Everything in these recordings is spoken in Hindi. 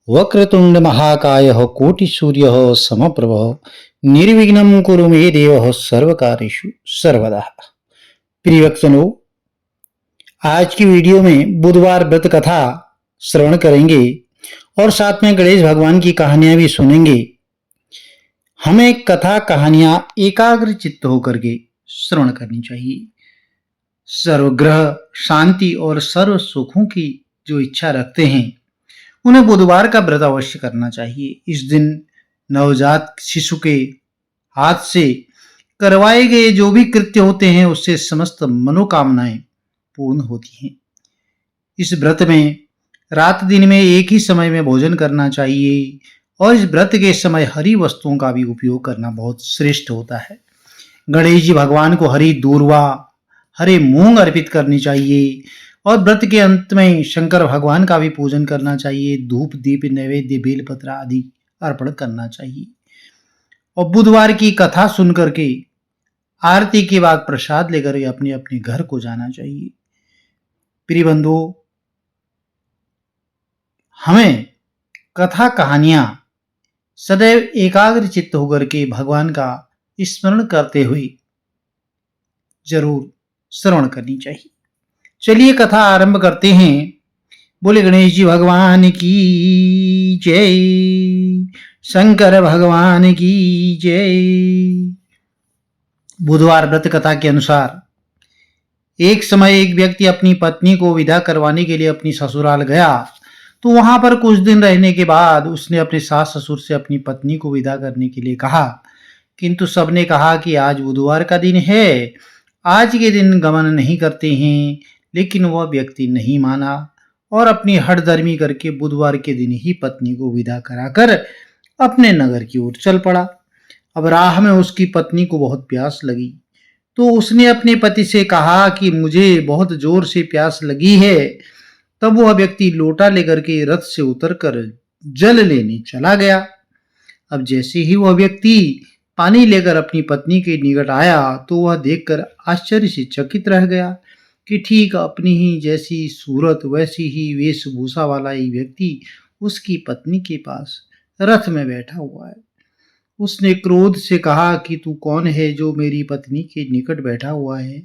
वक्रतुंड महाकाय कोटिसूर्य समप्रभ निर्विघ्नं कुरु मे देव सर्वकार्येषु सर्वदा। प्रिय वत्सलों, आज की वीडियो में बुधवार व्रत कथा श्रवण करेंगे और साथ में गणेश भगवान की कहानियां भी सुनेंगे। हमें कथा कहानियां एकाग्र चित्त होकर के श्रवण करनी चाहिए। सर्वग्रह शांति और सर्व सुखों की जो इच्छा रखते हैं उन्हें बुधवार का व्रत अवश्य करना चाहिए। इस दिन नवजात शिशु के हाथ से करवाए गए जो भी कृत्य होते हैं उससे समस्त मनोकामनाएं पूर्ण होती हैं। इस व्रत में रात दिन में एक ही समय में भोजन करना चाहिए और इस व्रत के समय हरी वस्तुओं का भी उपयोग करना बहुत श्रेष्ठ होता है। गणेश जी भगवान को हरी दूर्वा, हरे मूंग अर्पित करनी चाहिए और व्रत के अंत में शंकर भगवान का भी पूजन करना चाहिए। धूप दीप नैवेद्य बेलपत्र आदि अर्पण करना चाहिए और बुधवार की कथा सुन करके आरती के बाद प्रसाद लेकर अपने अपने घर को जाना चाहिए। प्रिय बंधुओं, हमें कथा कहानियां सदैव एकाग्र चित्त होकर के भगवान का स्मरण करते हुए जरूर श्रवण करनी चाहिए। चलिए कथा आरंभ करते हैं। बोले गणेश जी भगवान की जय, शंकर भगवान की जय। बुधवार व्रत कथा के अनुसार एक समय एक व्यक्ति अपनी पत्नी को विदा करवाने के लिए अपनी ससुराल गया। तो वहां पर कुछ दिन रहने के बाद उसने अपने सास ससुर से अपनी पत्नी को विदा करने के लिए कहा, किंतु सबने कहा कि आज बुधवार का दिन है, आज के दिन गमन नहीं करते हैं। लेकिन वह व्यक्ति नहीं माना और अपनी हठधर्मी करके बुधवार के दिन ही पत्नी को विदा कराकर अपने नगर की ओर चल पड़ा। अब राह में उसकी पत्नी को बहुत प्यास लगी, तो उसने अपने पति से कहा कि मुझे बहुत जोर से प्यास लगी है। तब वह व्यक्ति लोटा लेकर के रथ से उतरकर जल लेने चला गया। अब जैसे ही वह व्यक्ति पानी लेकर अपनी पत्नी के निकट आया तो वह देखकर आश्चर्य से चकित रह गया कि ठीक अपनी ही जैसी सूरत वैसी ही वेशभूषा वाला एक व्यक्ति उसकी पत्नी के पास रथ में बैठा हुआ है। उसने क्रोध से कहा कि तू कौन है जो मेरी पत्नी के निकट बैठा हुआ है?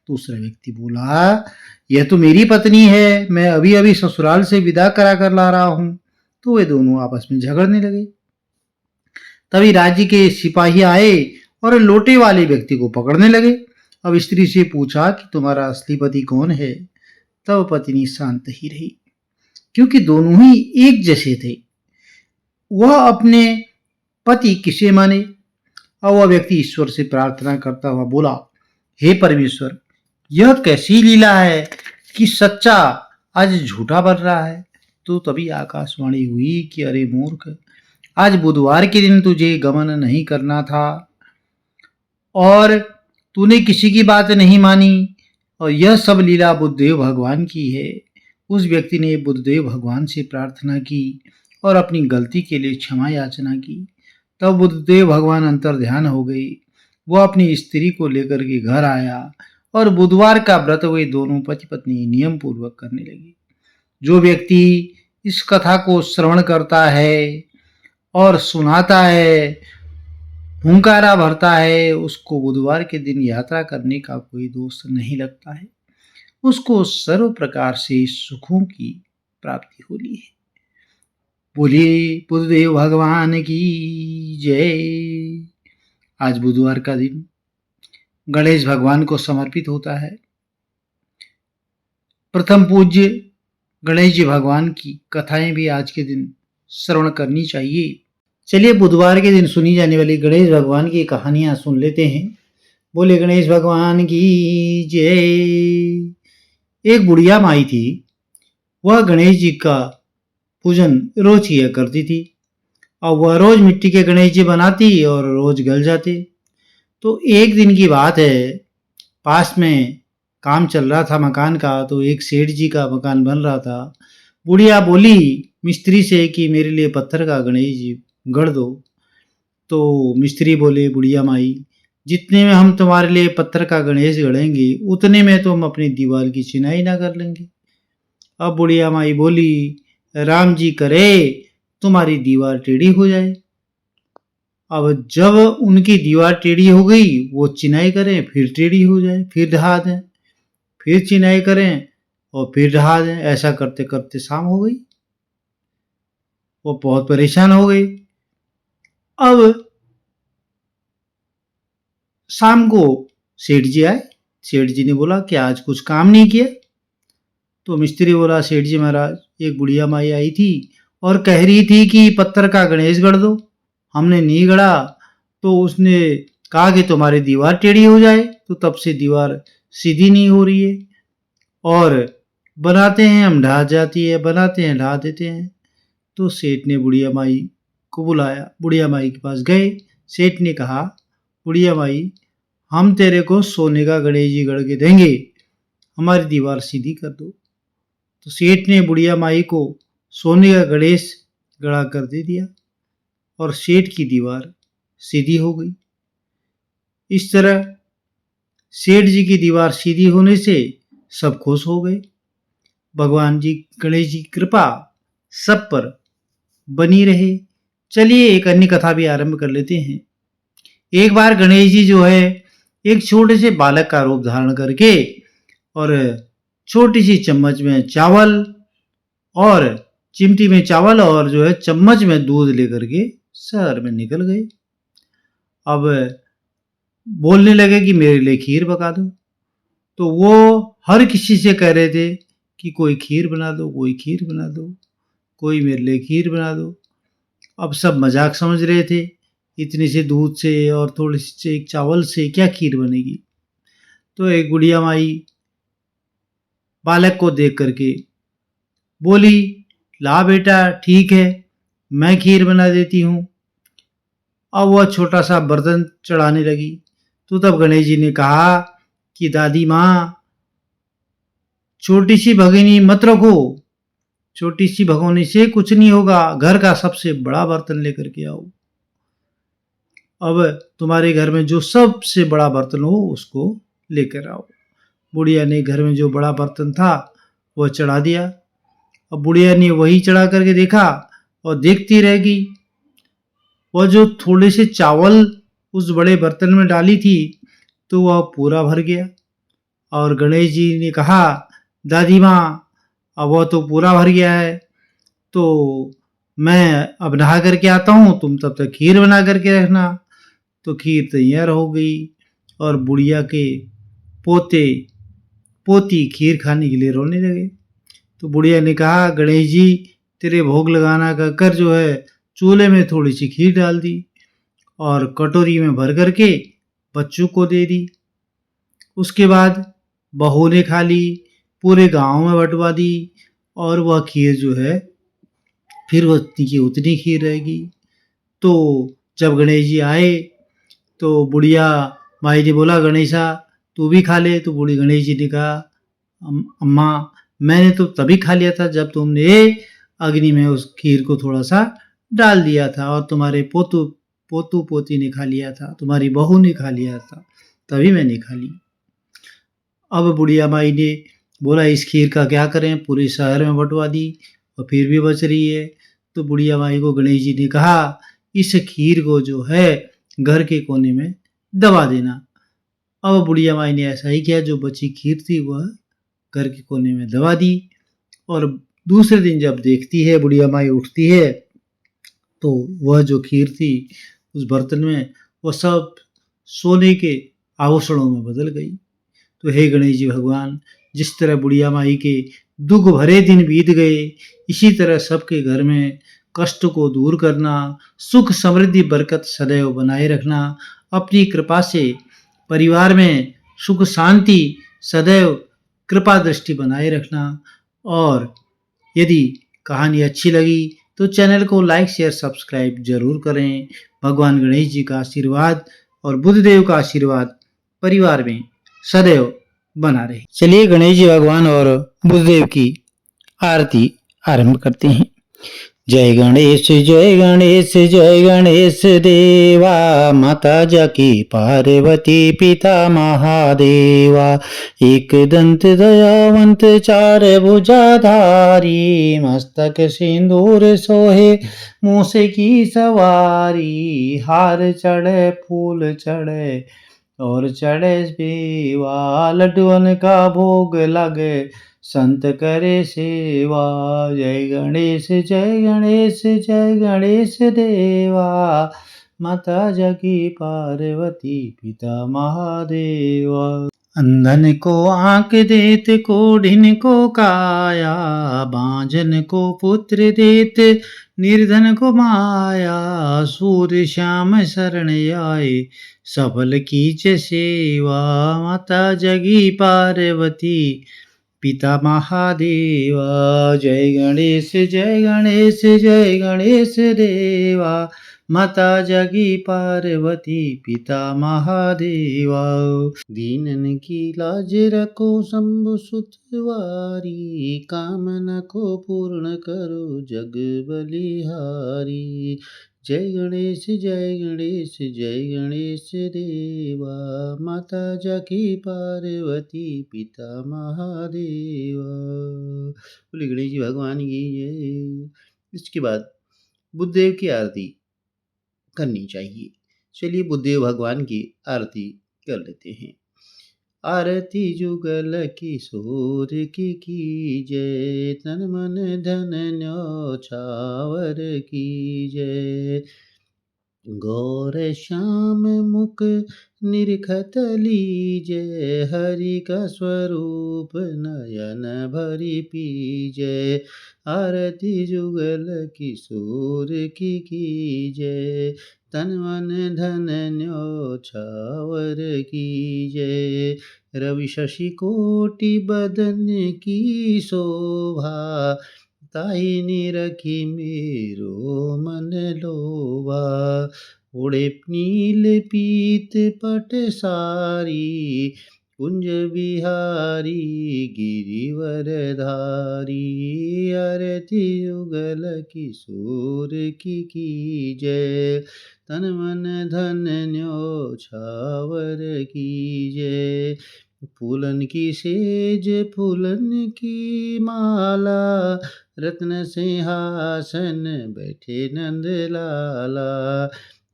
दूसरा व्यक्ति बोला, यह तो मेरी पत्नी है, मैं अभी अभी ससुराल से विदा करा कर ला रहा हूं। तो वे दोनों आपस में झगड़ने लगे। तभी राज्य के सिपाही आए और लोटे वाले व्यक्ति को पकड़ने लगे। अब स्त्री से पूछा कि तुम्हारा असली पति कौन है? तब पत्नी शांत ही रही, क्योंकि दोनों ही एक जैसे थे। वह अपने पति किसे माने? और वह व्यक्ति ईश्वर से प्रार्थना करता हुआ बोला, हे परमेश्वर, यह कैसी लीला है कि सच्चा आज झूठा बन रहा है। तो तभी आकाशवाणी हुई कि अरे मूर्ख, आज बुधवार के दिन तुझे गमन नहीं करना था और तूने किसी की बात नहीं मानी और यह सब लीला बुद्धदेव भगवान की है। उस व्यक्ति ने बुद्धदेव भगवान से प्रार्थना की और अपनी गलती के लिए क्षमा याचना की। तब बुद्धदेव भगवान अंतर ध्यान हो गई। वह अपनी स्त्री को लेकर के घर आया और बुधवार का व्रत वे दोनों पति पत्नी नियम पूर्वक करने लगे। जो व्यक्ति इस कथा को श्रवण करता है और सुनाता है, हुंकारा भरता है, उसको बुधवार के दिन यात्रा करने का कोई दोष नहीं लगता है। उसको सर्व प्रकार से सुखों की प्राप्ति होती है। बोलिए बुद्धदेव भगवान की जय। आज बुधवार का दिन गणेश भगवान को समर्पित होता है। प्रथम पूज्य गणेश जी भगवान की कथाएं भी आज के दिन श्रवण करनी चाहिए। चलिए बुधवार के दिन सुनी जाने वाली गणेश भगवान की कहानियां सुन लेते हैं। बोले गणेश भगवान की जय। एक बुढ़िया माई थी। वह गणेश जी का पूजन रोज किया करती थी और वह रोज मिट्टी के गणेश जी बनाती और रोज गल जाते। तो एक दिन की बात है, पास में काम चल रहा था मकान का, तो एक सेठ जी का मकान बन रहा था। बुढ़िया बोली मिस्त्री से कि मेरे लिए पत्थर का गणेश जी गढ़ दो। तो मिस्त्री बोले, बुढ़िया माई, जितने में हम तुम्हारे लिए पत्थर का गणेश गढ़ेंगे उतने में तो हम अपनी दीवार की चिनाई ना कर लेंगे। अब बुढ़िया माई बोली, राम जी करे तुम्हारी दीवार टेढ़ी हो जाए। अब जब उनकी दीवार टेढ़ी हो गई, वो चिनाई करें, फिर टेढ़ी हो जाए, फिर ढहा दें, फिर चिनाई करें और फिर ढहा दें। ऐसा करते करते शाम हो गई। वो बहुत परेशान हो गई। अब शाम को सेठ जी आए। सेठ जी ने बोला कि आज कुछ काम नहीं किया? तो मिस्त्री बोला, सेठ जी महाराज, एक बुढ़िया माई आई थी और कह रही थी कि पत्थर का गणेश गढ़ दो। हमने नहीं गढ़ा तो उसने कहा कि तुम्हारी दीवार टेढ़ी हो जाए, तो तब से दीवार सीधी नहीं हो रही है। और बनाते हैं हम, ढह जाती है, बनाते हैं, ढहा देते हैं। तो सेठ ने बुढ़िया माई को बुलाया। बुढ़िया माई के पास गए। सेठ ने कहा, बुढ़िया माई, हम तेरे को सोने का गणेश जी गढ़ के देंगे, हमारी दीवार सीधी कर दो। तो सेठ ने बुढ़िया माई को सोने का गणेश गढ़ा कर दे दिया और सेठ की दीवार सीधी हो गई। इस तरह सेठ जी की दीवार सीधी होने से सब खुश हो गए। भगवान जी, गणेश जी की कृपा सब पर बनी रहे। चलिए एक अन्य कथा भी आरंभ कर लेते हैं। एक बार गणेश जी जो है एक छोटे से बालक का रूप धारण करके और छोटी सी चम्मच में चावल और चिमटी में चावल और जो है चम्मच में दूध लेकर के शहर में निकल गए। अब बोलने लगे कि मेरे लिए खीर पका दो। तो वो हर किसी से कह रहे थे कि कोई खीर बना दो, कोई खीर बना दो, कोई मेरे लिए खीर बना दो। अब सब मजाक समझ रहे थे, इतने से दूध से और थोड़े से एक चावल से क्या खीर बनेगी। तो एक बुढ़िया माई बालक को देख करके बोली, ला बेटा, ठीक है, मैं खीर बना देती हूँ। अब वह छोटा सा बर्तन चढ़ाने लगी। तो तब गणेश जी ने कहा कि दादी माँ, छोटी सी भगोनी मत रखो, छोटी सी भगोनी से कुछ नहीं होगा, घर का सबसे बड़ा बर्तन लेकर के आओ। अब तुम्हारे घर में जो सबसे बड़ा बर्तन हो उसको लेकर आओ। बुढ़िया ने घर में जो बड़ा बर्तन था वह चढ़ा दिया। अब बुढ़िया ने वही चढ़ा करके देखा और देखती रह गई। वह जो थोड़े से चावल उस बड़े बर्तन में डाली थी तो वह पूरा भर गया। और गणेश जी ने कहा, दादी माँ, अब वह तो पूरा भर गया है, तो मैं अब नहा करके आता हूँ, तुम तब तक खीर बना करके रखना। तो खीर तैयार हो गई और बुढ़िया के पोते पोती खीर खाने के लिए रोने लगे। तो बुढ़िया ने कहा, गणेश जी, तेरे भोग लगाना का कर जो है चूल्हे में थोड़ी सी खीर डाल दी और कटोरी में भर करके बच्चों को दे दी। उसके बाद बहू ने खा ली, पूरे गांव में बंटवा दी और वह खीर जो है फिर उतनी की उतनी खीर रहेगी। तो जब गणेश जी आए तो बुढ़िया माई ने बोला, गणेशा तू भी खा ले। तो बूढ़ी गणेश जी ने कहा, अम्मा, मैंने तो तभी खा लिया था जब तुमने अग्नि में उस खीर को थोड़ा सा डाल दिया था और तुम्हारे पोतू पोती ने खा लिया था, तुम्हारी बहू ने खा लिया था, तभी मैंने खा ली। अब बुढ़िया माई ने बोला, इस खीर का क्या करें, पूरे शहर में बंटवा दी और फिर भी बच रही है। तो बुढ़िया माई को गणेश जी ने कहा, इस खीर को जो है घर के कोने में दबा देना। अब बुढ़िया माई ने ऐसा ही किया, जो बची खीर थी वह घर के कोने में दबा दी। और दूसरे दिन जब देखती है बुढ़िया माई उठती है तो वह जो खीर थी उस बर्तन में वह सब सोने के आभूषणों में बदल गई। तो हे गणेश जी भगवान, जिस तरह बुढ़िया माई के दुख भरे दिन बीत गए, इसी तरह सबके घर में कष्ट को दूर करना, सुख समृद्धि बरकत सदैव बनाए रखना, अपनी कृपा से परिवार में सुख शांति सदैव कृपा दृष्टि बनाए रखना। और यदि कहानी अच्छी लगी तो चैनल को लाइक शेयर सब्सक्राइब जरूर करें। भगवान गणेश जी का आशीर्वाद और बुद्धदेव का आशीर्वाद परिवार में सदैव बना रहे। चलिए गणेश जी भगवान और बुद्धदेव की आरती आरंभ करते हैं। जय गणेश देवा, माता जाकी पार्वती पिता महादेवा। एक दंत दयावंत चार भुजाधारी, मस्तक सिंदूर सोहे मूसे की सवारी। हार चढ़े फूल चढ़े और चढ़े मेवा, लड्डुअन का भोग लगे संत करे सेवा। जय गणेश देवा, माता जाकी पार्वती पिता महादेवा। अंधन को आंख देत, कोढ़िन को काया, बांझन को पुत्र देत, निर्धन को माया। सूर्य श्याम शरण आए, सफल कीच सेवा। माता जगी पार्वती पिता महादेवा। जय गणेश देवा, माता जगी पार्वती पिता महादेवा। दीनन की लाज रखो शंभु सुतवारी, कामना को पूर्ण करो जग बलिहारी। जय गणेश देवा, माता जाकी पार्वती पिता महादेवा। बोले गणेश जी भगवान की जय। इसके बाद बुद्धदेव की आरती करनी चाहिए। चलिए बुद्धदेव भगवान की आरती कर लेते हैं। आरती जुगल किशोर की जय, तन मन धन न्योछावर की जय। गौर श्याम मुख निरखत लीजय, हरि का स्वरूप नयन भरि पीजय। आरती जुगल किशोर की जय, तन मन धन न्योछावर की जय। रवि शशि कोटि बदन की शोभा, ताहि निरखी मेरो मन लोभा। उड़े नील पीत पट सारी, कुंज बिहारी गिरिवर धारी। आरती युगल किशोर की जय, तन मन धन न्योछावर की जय। फूलन की सेज फूलन की माला, रत्न सिंहासन बैठे नंद लाला।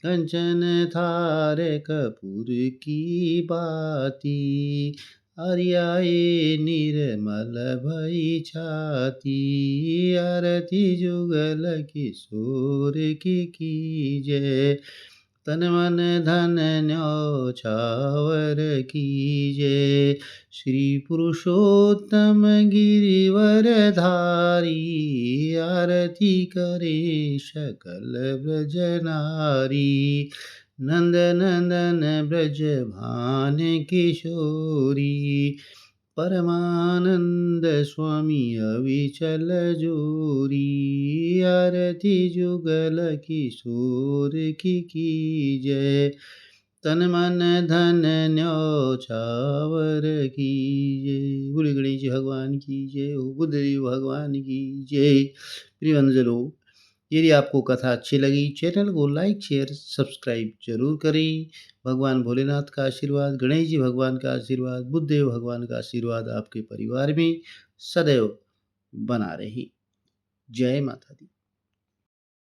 कंचन थार कपूर की बाती, आर्याए निर्मल भई छाती। आरती जुगल किशोर की जय, तन मन धन न्योछावर की जय। श्री पुरुषोत्तम गिरिवर धारी, आरती करे सकल ब्रज नारी। नंद नंदन ब्रज भान किशोरी, परमानंद स्वामी अविचल जोरी। आरती जुगल किशोर की जय, तन मन धन न्योछावर की जय। बोले गणेश जी भगवान की जय हो, बुद्धदेव भगवान की जय। प्रिय बंधुजनों, यदि आपको कथा अच्छी लगी चैनल को लाइक शेयर सब्सक्राइब जरूर करें। भगवान भोलेनाथ का आशीर्वाद, गणेश जी भगवान का आशीर्वाद, बुद्धदेव भगवान का आशीर्वाद आपके परिवार में सदैव बना रहे। जय माता दी।